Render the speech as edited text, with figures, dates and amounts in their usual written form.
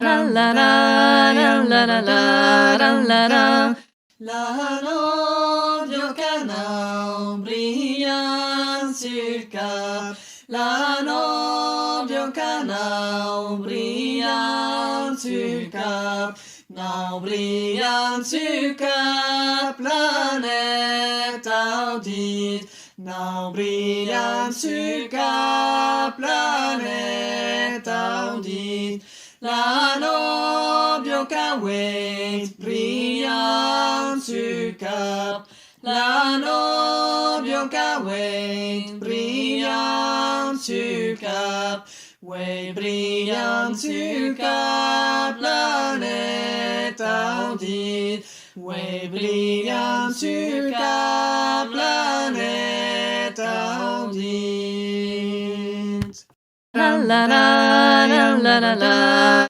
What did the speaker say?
La la la la la la la la la. La nòvia au canal brilhant sur le cap. La nòvia au canal brilhant sur le cap. Now brilhant sur le cap, planète audite. Now brilhant sur le cap, planète audite. La nòvia au cauet, brilhant sur le cap. La nòvia au cauet, brilhant sur le cap. Ouais, brilhant sur le cap, planète audite. Ouais, brilhant sur le cap, planète audite. La la la la la la la.